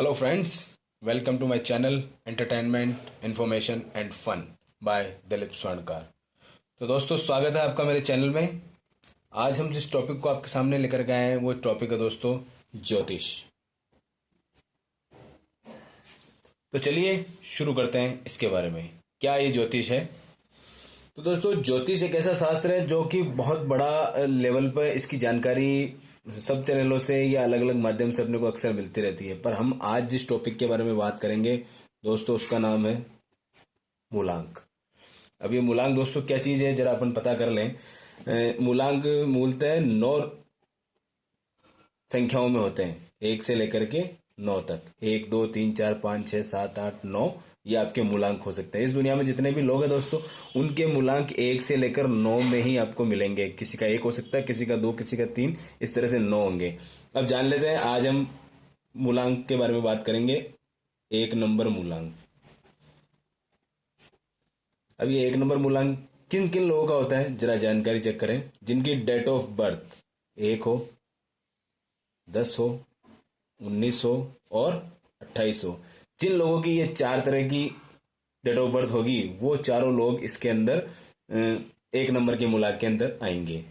Hello friends, welcome to my channel entertainment information and fun by Dilip Swarnkar. तो दोस्तों, स्वागत है आपका मेरे चैनल में। आज हम जिस टॉपिक को आपके सामने लेकर के आए हैं वो टॉपिक है दोस्तों ज्योतिष। तो चलिए शुरू करते हैं इसके बारे में। क्या ये ज्योतिष है? तो दोस्तों, ज्योतिष एक ऐसा शास्त्र है जो कि बहुत बड़ा लेवल पर इसकी जानकारी सब चैनलों से या अलग अलग माध्यम से अपने को अक्सर मिलती रहती है। पर हम आज जिस टॉपिक के बारे में बात करेंगे दोस्तों, उसका नाम है मूलांक। अब ये मूलांक दोस्तों क्या चीज़ है, जरा अपन पता कर लें। मूलांक मूलतः 9 संख्याओं में होते हैं, 1 से लेकर के 9 तक। 1 2 3 4 5 6 7 8 9, ये आपके मूलांक हो सकते हैं। इस दुनिया में जितने भी लोग हैं दोस्तों, उनके मूलांक 1 से लेकर 9 में ही आपको मिलेंगे। किसी का 1 हो सकता है, किसी का 2, किसी का 3, इस तरह से 9 होंगे। अब जान लेते हैं, आज हम मूलांक के बारे में बात करेंगे। 1 नंबर मूलांक। अब ये 1 नंबर मूलांक किन किन लोगों का होता है, जरा जानकारी चेक करें। जिनकी डेट ऑफ बर्थ 1 हो, 10 हो, 19 हो और 28 हो। जिन लोगों की ये 4 तरह की डेट ऑफ बर्थ होगी, वो चारों लोग इसके अंदर 1 नंबर के मूलांक के अंदर आएंगे।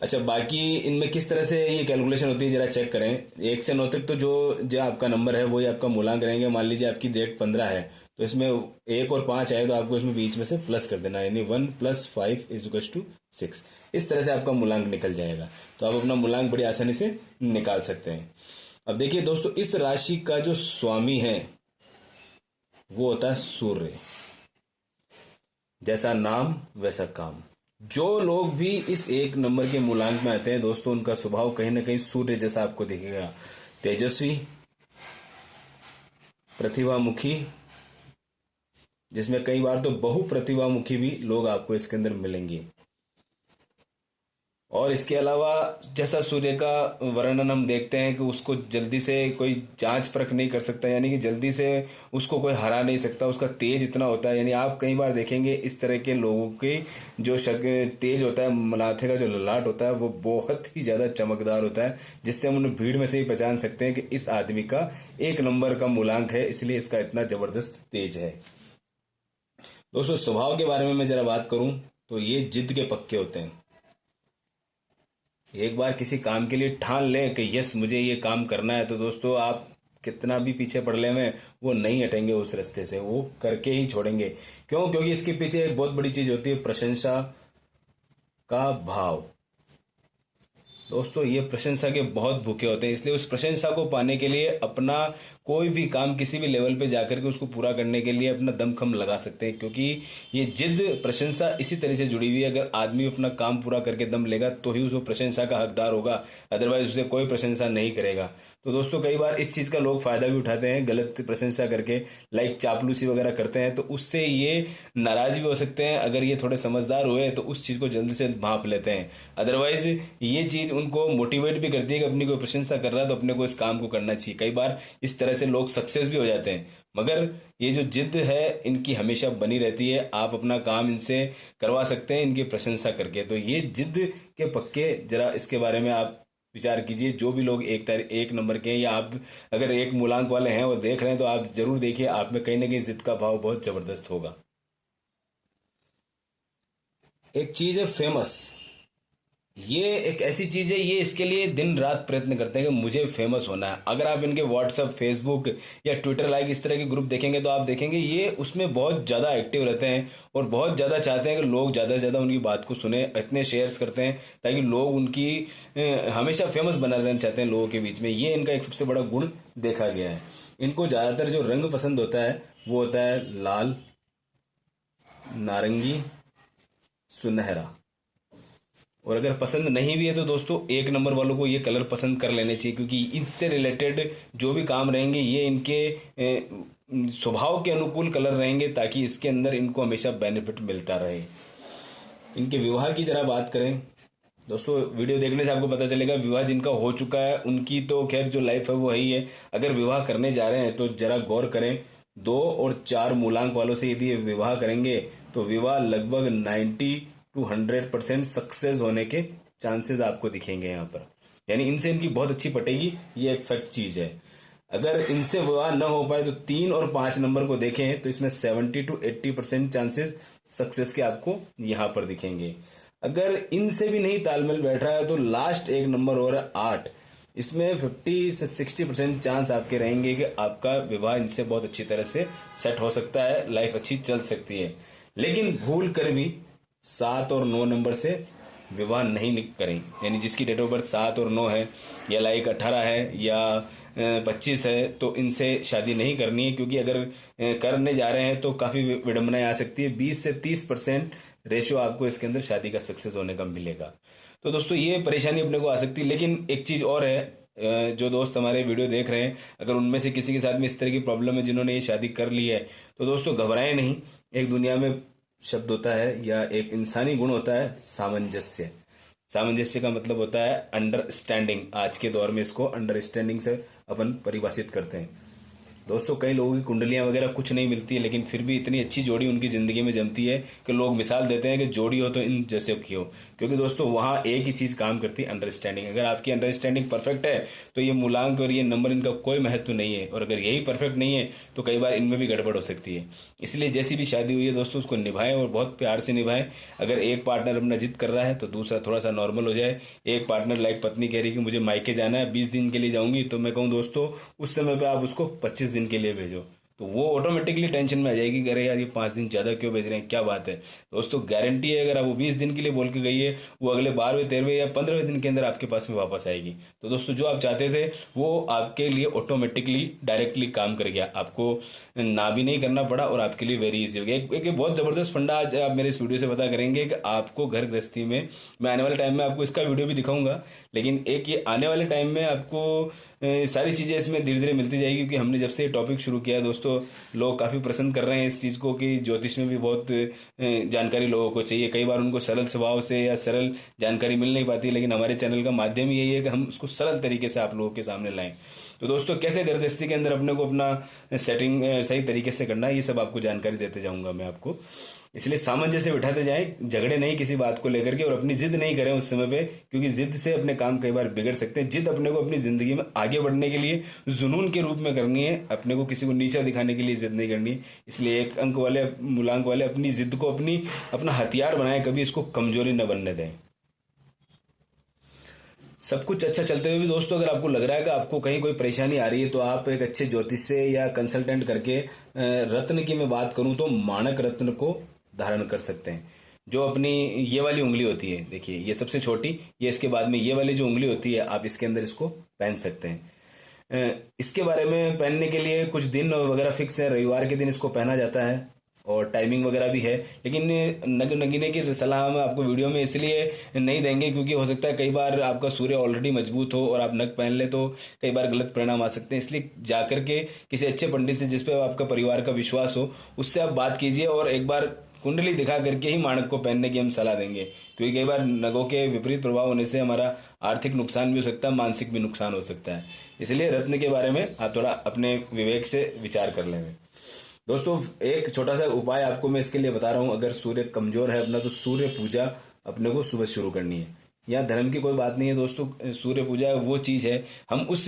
अच्छा, बाकी इनमें किस तरह से ये कैलकुलेशन होती है जरा चेक करें। 1 से 9 तक तो जो जो आपका नंबर है वही आपका मूलांक रहेंगे। मान लीजिए आपकी डेट 15 है, तो इसमें 1 और 5 आए तो आपको इसमें बीच में से प्लस कर देना, यानी 1 + 5 = 6। इस तरह से आपका मूलांक निकल जाएगा। तो आप अपना मूलांक बड़ी आसानी से निकाल सकते हैं। अब देखिए दोस्तों, इस राशि का जो स्वामी है वो होता है सूर्य। जैसा नाम वैसा काम। जो लोग भी इस 1 नंबर के मूलांक में आते हैं दोस्तों, उनका स्वभाव कहीं ना कहीं सूर्य जैसा आपको दिखेगा। तेजस्वी, प्रतिभामुखी, जिसमें कई बार तो बहुप्रतिभामुखी भी लोग आपको इसके अंदर मिलेंगे। और इसके अलावा जैसा सूर्य का वर्णन हम देखते हैं कि उसको जल्दी से कोई जांच परख नहीं कर सकता, यानी कि जल्दी से उसको कोई हरा नहीं सकता, उसका तेज इतना होता है। यानी आप कई बार देखेंगे इस तरह के लोगों के जो तेज होता है, माथे का जो ललाट होता है वो बहुत ही ज्यादा चमकदार होता है, जिससे हम उन्हें भीड़ में से ही पहचान सकते हैं कि इस आदमी का 1 नंबर का मूलांक है, इसलिए इसका इतना जबरदस्त तेज है। दोस्तों, स्वभाव के बारे में मैं जरा बात करूं तो ये जिद के पक्के होते हैं। एक बार किसी काम के लिए ठान लें कि यस मुझे ये काम करना है, तो दोस्तों आप कितना भी पीछे पड़ ले में वो नहीं हटेंगे उस रास्ते से, वो करके ही छोड़ेंगे। क्यों? क्योंकि इसके पीछे एक बहुत बड़ी चीज होती है, प्रशंसा का भाव। दोस्तों, ये प्रशंसा के बहुत भूखे होते हैं, इसलिए उस प्रशंसा को पाने के लिए अपना कोई भी काम किसी भी लेवल पे जाकर के उसको पूरा करने के लिए अपना दमखम लगा सकते हैं। क्योंकि ये जिद प्रशंसा इसी तरह से जुड़ी हुई है। अगर आदमी अपना काम पूरा करके दम लेगा तो ही उस प्रशंसा का हकदार होगा, अदरवाइज उसे कोई प्रशंसा नहीं करेगा। तो दोस्तों, कई बार इस चीज का लोग फायदा भी उठाते हैं, गलत प्रशंसा करके, लाइक चापलूसी वगैरह करते हैं, तो उससे ये नाराज भी हो सकते हैं। अगर ये थोड़े समझदार हुए तो उस चीज को जल्दी से भांप लेते हैं। अदरवाइज ये चीज उनको मोटिवेट भी करती है कि अपनी कोई प्रशंसा कर रहा है तो अपने को इस काम को करना चाहिए। कई बार इस तरह से लोग सक्सेस भी हो जाते हैं। मगर ये जो जिद है इनकी हमेशा बनी रहती है। आप अपना काम इनसे करवा सकते हैं इनकी प्रशंसा करके। तो ये जिद के पक्के, जरा इसके बारे में आप विचार कीजिए। जो भी लोग 1 नंबर के हैं, या आप अगर 1 मूलांक वाले हैं वो देख रहे हैं, तो आप जरूर देखिए, आप में कहीं ना कहीं जिद का भाव बहुत जबरदस्त होगा। एक चीज है फेमस। ये एक ऐसी चीज है, ये इसके लिए दिन रात प्रयत्न करते हैं कि मुझे फेमस होना है। अगर आप इनके व्हाट्सएप, फेसबुक या ट्विटर लाइक इस तरह के ग्रुप देखेंगे तो आप देखेंगे ये उसमें बहुत ज्यादा एक्टिव रहते हैं और बहुत ज्यादा चाहते हैं कि लोग ज्यादा से ज्यादा उनकी बात को सुने। इतने शेयर्स करते हैं ताकि लोग उनकी हमेशा फेमस बना रहना चाहते हैं लोगों के बीच में। ये इनका एक सबसे बड़ा गुण देखा गया है। इनको ज्यादातर जो रंग पसंद होता है वो होता है लाल, नारंगी, सुनहरा। और अगर पसंद नहीं भी है तो दोस्तों 1 नंबर वालों को ये कलर पसंद कर लेने चाहिए, क्योंकि इससे रिलेटेड जो भी काम रहेंगे ये इनके स्वभाव के अनुकूल कलर रहेंगे, ताकि इसके अंदर इनको हमेशा बेनिफिट मिलता रहे। इनके विवाह की जरा बात करें दोस्तों, वीडियो देखने से आपको पता चलेगा विवाह जिनका हो चुका है उनकी तो खैर जो लाइफ है वो है ही है। अगर विवाह करने जा रहे हैं तो जरा गौर करें। 2 और 4 मूलांक वालों से यदि विवाह करेंगे तो विवाह लगभग 90 to 100% सक्सेस होने के चांसेस आपको दिखेंगे यहाँ पर। यानी इनसे इनकी बहुत अच्छी पटेगी, ये एक फैक्ट चीज है। अगर इनसे विवाह न हो पाए तो 3 और 5 नंबर को देखें तो इसमें 70 to 80% चांसेस सक्सेस के आपको यहाँ पर दिखेंगे। अगर इनसे भी नहीं तालमेल बैठ रहा है तो लास्ट एक नंबर और है 8, इसमें 50 से 60% चांस आपके रहेंगे कि आपका विवाह इनसे बहुत अच्छी तरह से सेट हो सकता है, लाइफ अच्छी चल सकती है। लेकिन भूल कर भी 7 और 9 नंबर से विवाह नहीं करें, यानी जिसकी डेट ऑफ बर्थ 7 और 9 है या लाइक 18 है या 25 है तो इनसे शादी नहीं करनी है, क्योंकि अगर करने जा रहे हैं तो काफ़ी विडंबनाएं आ सकती है। 20 से 30% रेशियो आपको इसके अंदर शादी का सक्सेस होने का मिलेगा। तो दोस्तों ये परेशानी अपने को आ सकती है। लेकिन एक चीज़ और है, जो दोस्त हमारे वीडियो देख रहे हैं, अगर उनमें से किसी के साथ में इस तरह की प्रॉब्लम है जिन्होंने ये शादी कर ली है, तो दोस्तों घबराएं नहीं। एक दुनिया में शब्द होता है या एक इंसानी गुण होता है सामंजस्य। सामंजस्य का मतलब होता है अंडरस्टैंडिंग। आज के दौर में इसको अंडरस्टैंडिंग से अपन परिभाषित करते हैं। दोस्तों कई लोगों की कुंडलियां वगैरह कुछ नहीं मिलती है, लेकिन फिर भी इतनी अच्छी जोड़ी उनकी जिंदगी में जमती है कि लोग मिसाल देते हैं कि जोड़ी हो तो इन जैसे की हो। क्योंकि दोस्तों वहां एक ही चीज काम करती है, अंडरस्टैंडिंग। अगर आपकी अंडरस्टैंडिंग परफेक्ट है तो ये मूलांक और ये नंबर इनका कोई महत्व नहीं है, और अगर यही परफेक्ट नहीं है तो कई बार इनमें भी गड़बड़ हो सकती है। इसलिए जैसी भी शादी हुई है दोस्तों उसको निभाएं और बहुत प्यार से निभाएं। अगर एक पार्टनर अपना जिद कर रहा है तो दूसरा थोड़ा सा नॉर्मल हो जाए। एक पार्टनर लाइक पत्नी कह रही है कि मुझे मायके जाना है, 20 दिन के लिए जाऊंगी, तो मैं कहूँ दोस्तों उस समय पे आप उसको 25 दिन के लिए भेजो, तो वो ऑटोमेटिकली टेंशन में आ जाएगी कि अरे यार ये 5 दिन ज़्यादा क्यों भेज रहे हैं, क्या बात है। दोस्तों गारंटी है अगर आप वो 20 दिन के लिए बोल के गई है, वो अगले 12वें 13वें या 15वें दिन के अंदर आपके पास में वापस आएगी। तो दोस्तों जो आप चाहते थे वो आपके लिए ऑटोमेटिकली डायरेक्टली काम कर गया, आपको ना भी नहीं करना पड़ा और आपके लिए वेरी इजी हो गया। एक बहुत ज़बरदस्त फंडा आज आप मेरे इस वीडियो से पता करेंगे कि आपको घर गृहस्थी में, मैं आने वाले टाइम में आपको इसका वीडियो भी दिखाऊंगा, लेकिन एक ये आने वाले टाइम में आपको सारी चीज़ें इसमें धीरे धीरे मिलती जाएगी। क्योंकि हमने जब से ये टॉपिक शुरू किया दोस्तों, लोग काफ़ी पसंद कर रहे हैं इस चीज़ को कि ज्योतिष में भी बहुत जानकारी लोगों को चाहिए। कई बार उनको सरल स्वभाव से या सरल जानकारी मिल नहीं पाती, लेकिन हमारे चैनल का माध्यम यही है कि हम उसको सरल तरीके से आप लोगों के सामने लाएं। तो दोस्तों कैसे घर गृहस्थी के अंदर अपने को अपना सेटिंग सही तरीके से करना है, ये सब आपको जानकारी देते जाऊंगा मैं आपको। इसलिए सामंजस्य बिठाते जाएं, झगड़े नहीं किसी बात को लेकर के, और अपनी जिद नहीं करें उस समय पे, क्योंकि जिद से अपने काम कई बार बिगड़ सकते हैं। जिद अपने को अपनी जिंदगी में आगे बढ़ने के लिए जुनून के रूप में करनी है, अपने को किसी को नीचा दिखाने के लिए जिद नहीं करनी। इसलिए एक अंक वाले मूलांक वाले अपनी जिद को अपना हथियार बनाएं, कभी इसको कमजोरी न बनने दें। सब कुछ अच्छा चलते हुए भी दोस्तों अगर आपको लग रहा है कि आपको कहीं कोई परेशानी आ रही है, तो आप एक अच्छे ज्योतिष से या कंसल्टेंट करके, रत्न की मैं बात करूं तो माणक रत्न को धारण कर सकते हैं। जो अपनी ये वाली उंगली होती है, देखिए ये सबसे छोटी, ये इसके बाद में ये वाली जो उंगली होती है, आप इसके अंदर इसको पहन सकते हैं। इसके बारे में पहनने के लिए कुछ दिन वगैरह फिक्स है, रविवार के दिन इसको पहना जाता है और टाइमिंग वगैरह भी है। लेकिन नग नगीने की सलाह हम आपको वीडियो में इसलिए नहीं देंगे क्योंकि हो सकता है कई बार आपका सूर्य ऑलरेडी मजबूत हो और आप नग पहन ले तो कई बार गलत परिणाम आ सकते हैं। इसलिए जाकर के किसी अच्छे पंडित से, जिस पे आपका परिवार का विश्वास हो, उससे आप बात कीजिए और एक बार कुंडली दिखा करके ही माणक को पहनने की हम सलाह देंगे। क्योंकि कई बार नगों के विपरीत प्रभाव होने से हमारा आर्थिक नुकसान भी हो सकता है, मानसिक भी नुकसान हो सकता है। इसलिए रत्न के बारे में आप थोड़ा अपने विवेक से विचार कर लेंगे। दोस्तों एक छोटा सा उपाय आपको मैं इसके लिए बता रहा हूँ। अगर सूर्य कमजोर है अपना, तो सूर्य पूजा अपने को सुबह शुरू करनी है। यहाँ धर्म की कोई बात नहीं है दोस्तों, सूर्य पूजा वो चीज़ है, हम उस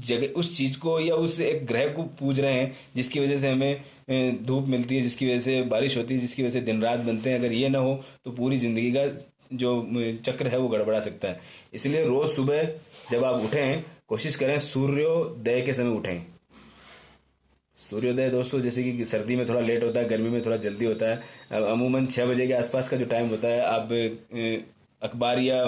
जगह उस चीज़ को या उस एक ग्रह को पूज रहे हैं जिसकी वजह से हमें धूप मिलती है, जिसकी वजह से बारिश होती है, जिसकी वजह से दिन रात बनते हैं। अगर ये ना हो तो पूरी जिंदगी का जो चक्र है वो गड़बड़ा सकता है। इसलिए रोज सुबह जब आप उठें, कोशिश करें सूर्योदय के समय उठें। सूर्योदय दोस्तों जैसे कि सर्दी में थोड़ा लेट होता है, गर्मी में थोड़ा जल्दी होता है। अमूमन 6 बजे के आसपास का जो टाइम होता है, आप अखबार या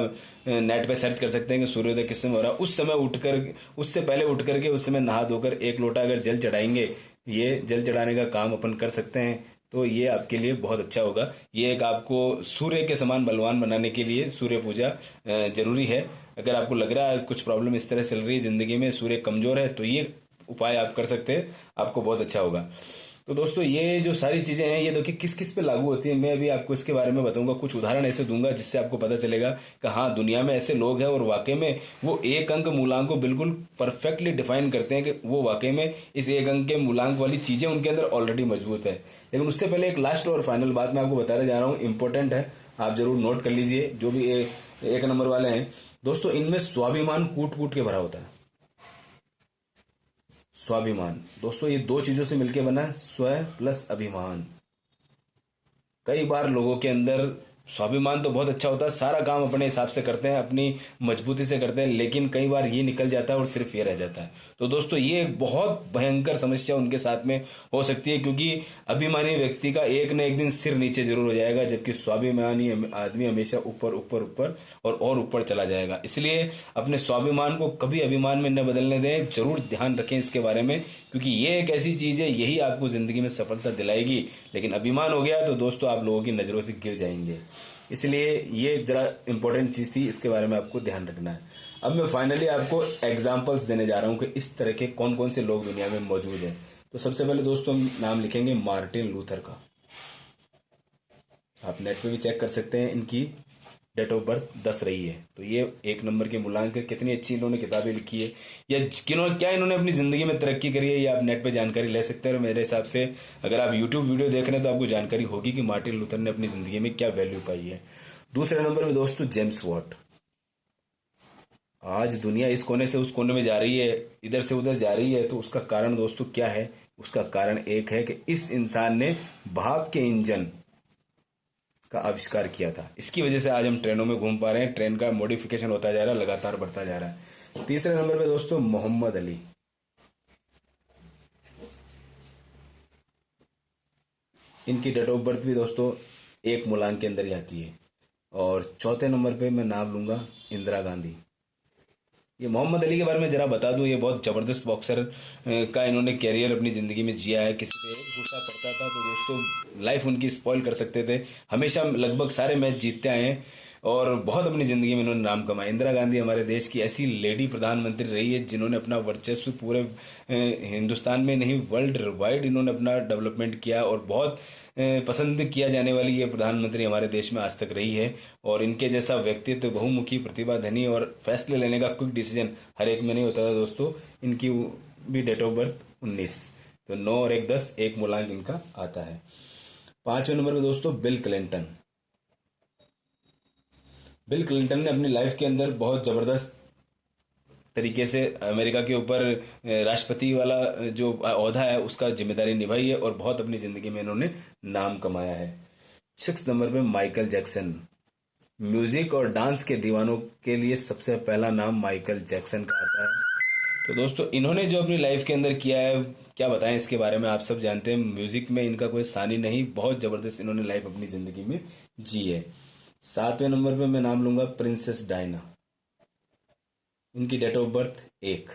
नेट पे सर्च कर सकते हैं कि सूर्योदय किस समय हो रहा है। उस समय उठकर, उससे पहले उठ करके उस समय नहा धोकर 1 लोटा अगर जल चढ़ाएंगे, ये जल चढ़ाने का काम अपन कर सकते हैं, तो ये आपके लिए बहुत अच्छा होगा। ये एक आपको सूर्य के समान बलवान बनाने के लिए सूर्य पूजा जरूरी है। अगर आपको लग रहा है कुछ प्रॉब्लम इस तरह चल रही है जिंदगी में, सूर्य कमजोर है, तो ये उपाय आप कर सकते हैं, आपको बहुत अच्छा होगा। तो दोस्तों ये जो सारी चीजें हैं, ये देखिए किस किस पे लागू होती है, मैं अभी आपको इसके बारे में बताऊंगा। कुछ उदाहरण ऐसे दूंगा जिससे आपको पता चलेगा कि हाँ दुनिया में ऐसे लोग हैं और वाकई में वो एक अंक मूलांक को बिल्कुल परफेक्टली डिफाइन करते हैं कि वो वाकई में इस एक अंक के मूलांक वाली चीजें उनके अंदर ऑलरेडी मजबूत है। लेकिन उससे पहले एक लास्ट और फाइनल बात मैं आपको बताने जा रहा हूँ, इंपॉर्टेंट है, आप जरूर नोट कर लीजिए। जो भी एक नंबर वाले हैं दोस्तों, इनमें स्वाभिमान कूट कूट के भरा होता है। स्वाभिमान। दोस्तों ये दो चीजों से मिलकर बना है स्व प्लस अभिमान। कई बार लोगों के अंदर स्वाभिमान तो बहुत अच्छा होता है, सारा काम अपने हिसाब से करते हैं, अपनी मजबूती से करते हैं, लेकिन कई बार ये निकल जाता है और सिर्फ ये रह जाता है। तो दोस्तों ये एक बहुत भयंकर समस्या उनके साथ में हो सकती है, क्योंकि अभिमानी व्यक्ति का एक न एक दिन सिर नीचे जरूर हो जाएगा, जबकि स्वाभिमानी आदमी हमेशा ऊपर ऊपर ऊपर और ऊपर चला जाएगा। इसलिए अपने स्वाभिमान को कभी अभिमान में न बदलने दें, जरूर ध्यान रखें इसके बारे में, क्योंकि ये एक ऐसी चीज है, यही आपको जिंदगी में सफलता दिलाएगी। लेकिन अभिमान हो गया तो दोस्तों आप लोगों की नजरों से गिर जाएंगे। इसलिए ये जरा इंपॉर्टेंट चीज थी, इसके बारे में आपको ध्यान रखना है। अब मैं फाइनली आपको एग्जांपल्स देने जा रहा हूं कि इस तरह के कौन कौन से लोग दुनिया में मौजूद हैं। तो सबसे पहले दोस्तों हम नाम लिखेंगे मार्टिन लूथर का। आप नेट पे भी चेक कर सकते हैं, इनकी डेट ऑफ बर्थ 10 रही है। तो ये एक नंबर के मूल्यांकन, कितनी अच्छी इन्होंने किताबें लिखी है, या क्या इन्होंने अपनी जिंदगी में तरक्की करी है, ये आप नेट पे जानकारी ले सकते हैं। और मेरे हिसाब से अगर आप यूट्यूब वीडियो देख रहे हैं तो आपको जानकारी होगी कि मार्टिन लूथर ने अपनी जिंदगी में क्या वैल्यू पाई है। दूसरे नंबर में दोस्तों जेम्स वॉट। आज दुनिया इस कोने से उस कोने में जा रही है, इधर से उधर जा रही है, तो उसका कारण दोस्तों क्या है? उसका कारण एक है कि इस इंसान ने भाप के इंजन का आविष्कार किया था। इसकी वजह से आज हम ट्रेनों में घूम पा रहे हैं, ट्रेन का मॉडिफिकेशन होता जा रहा है, लगातार बढ़ता जा रहा है। तीसरे नंबर पे दोस्तों मोहम्मद अली। इनकी डेट ऑफ बर्थ भी दोस्तों एक मूलांक के अंदर ही आती है। और चौथे नंबर पे मैं नाम लूंगा इंदिरा गांधी। ये मोहम्मद अली के बारे में जरा बता दूं, ये बहुत जबरदस्त बॉक्सर का इन्होंने कैरियर अपनी जिंदगी में जिया है। किसी पे गुस्सा पड़ता था तो दोस्तों लाइफ उनकी स्पॉइल कर सकते थे, हमेशा लगभग सारे मैच जीतते आए हैं और बहुत अपनी जिंदगी में इन्होंने नाम कमाया। इंदिरा गांधी हमारे देश की ऐसी लेडी प्रधानमंत्री रही है जिन्होंने अपना वर्चस्व पूरे हिंदुस्तान में नहीं वर्ल्ड वाइड इन्होंने अपना डेवलपमेंट किया, और बहुत पसंद किया जाने वाली ये प्रधानमंत्री हमारे देश में आज तक रही है। और इनके जैसा व्यक्तित्व, बहुमुखी, प्रतिभा धनी और फैसले लेने का क्विक डिसीजन हर एक में नहीं होता था दोस्तों। इनकी भी डेट ऑफ बर्थ 19, तो 9 और 1 10, एक मूलांक इनका आता है। पांचवें नंबर पे दोस्तों बिल क्लिंटन। बिल क्लिंटन ने अपनी लाइफ के अंदर बहुत जबरदस्त तरीके से अमेरिका के ऊपर राष्ट्रपति वाला जो ओहदा है उसका जिम्मेदारी निभाई है, और बहुत अपनी जिंदगी में इन्होंने नाम कमाया है। 6 नंबर पे माइकल जैक्सन। म्यूजिक और डांस के दीवानों के लिए सबसे पहला नाम माइकल जैक्सन का आता है। तो दोस्तों इन्होंने जो अपनी लाइफ के अंदर किया है, क्या बताएं इसके बारे में, आप सब जानते हैं। म्यूजिक में इनका कोई सानी नहीं, बहुत जबरदस्त इन्होंने लाइफ अपनी जिंदगी में जी है। 7वें नंबर पे मैं नाम लूंगा प्रिंसेस डायना। इनकी डेट ऑफ बर्थ 1,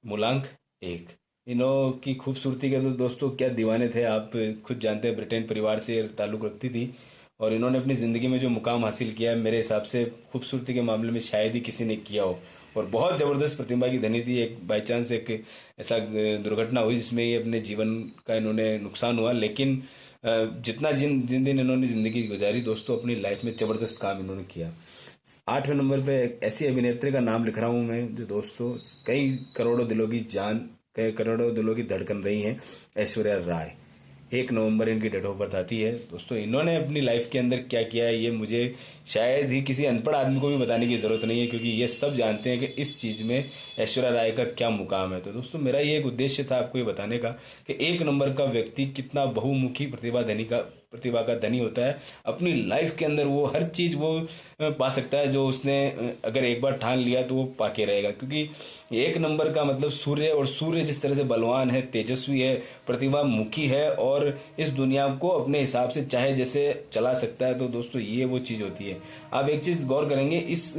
मूलांक 1। इन्हों की खूबसूरती के तो दोस्तों क्या दीवाने थे, आप खुद जानते हैं। ब्रिटेन परिवार से ताल्लुक रखती थी, और इन्होंने अपनी जिंदगी में जो मुकाम हासिल किया है, मेरे हिसाब से खूबसूरती के मामले में शायद ही किसी ने किया हो। और बहुत जबरदस्त प्रतिभा की धनी थी। एक बाई चांस एक ऐसा दुर्घटना हुई जिसमें ये अपने जीवन का इन्होंने नुकसान हुआ, लेकिन जितना जिन दिन इन्होंने जिंदगी गुजारी दोस्तों, अपनी लाइफ में जबरदस्त काम इन्होंने किया। 8वें नंबर पे एक ऐसी अभिनेत्री का नाम लिख रहा हूं मैं जो दोस्तों कई करोड़ों दिलों की जान, कई करोड़ों दिलों की धड़कन रही हैं, ऐश्वर्या राय। 1 नवंबर इनकी डेट ऑफ बर्थ आती है। दोस्तों इन्होंने अपनी लाइफ के अंदर क्या किया है, ये मुझे शायद ही किसी अनपढ़ आदमी को भी बताने की जरूरत नहीं है, क्योंकि ये सब जानते हैं कि इस चीज में ऐश्वर्या राय का क्या मुकाम है। तो दोस्तों मेरा ये एक उद्देश्य था आपको ये बताने का कि 1 नंबर का व्यक्ति कितना बहुमुखी प्रतिभा का धनी होता है। अपनी लाइफ के अंदर वो हर चीज वो पा सकता है जो उसने अगर एक बार ठान लिया तो वो पाके रहेगा, क्योंकि 1 नंबर का मतलब सूर्य, और सूर्य जिस तरह से बलवान है, तेजस्वी है, प्रतिभा मुखी है, और इस दुनिया को अपने हिसाब से चाहे जैसे चला सकता है। तो दोस्तों ये वो चीज होती है। आप एक चीज गौर करेंगे, इस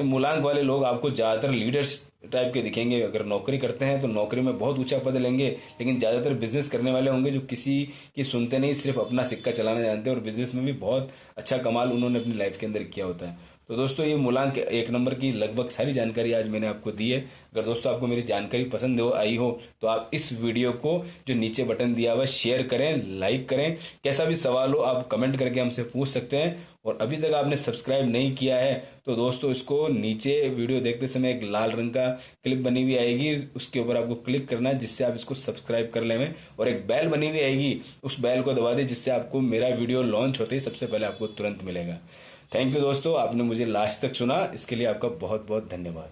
मूलांक वाले लोग आपको ज्यादातर लीडर्स टाइप के दिखेंगे। अगर नौकरी करते हैं तो नौकरी में बहुत ऊंचा पद लेंगे, लेकिन ज्यादातर बिजनेस करने वाले होंगे जो किसी की सुनते नहीं, सिर्फ अपना सिक्का चलाना जानते हैं, और बिजनेस में भी बहुत अच्छा कमाल उन्होंने अपनी लाइफ के अंदर किया होता है। तो दोस्तों ये मूलांक 1 नंबर की लगभग सारी जानकारी आज मैंने आपको दी है। अगर दोस्तों आपको मेरी जानकारी पसंद आई हो तो आप इस वीडियो को जो नीचे बटन दिया हुआ शेयर करें, लाइक करें। कैसा भी सवाल हो आप कमेंट करके हमसे पूछ सकते हैं। और अभी तक आपने सब्सक्राइब नहीं किया है तो दोस्तों इसको नीचे वीडियो देखते समय एक लाल रंग का क्लिप बनी हुई आएगी, उसके ऊपर आपको क्लिक करना है जिससे आप इसको सब्सक्राइब कर लें। और एक बेल बनी हुई आएगी, उस बेल को दबा दें जिससे आपको मेरा वीडियो लॉन्च होते ही सबसे पहले आपको तुरंत मिलेगा। थैंक यू दोस्तों, आपने मुझे लास्ट तक सुना, इसके लिए आपका बहुत बहुत धन्यवाद।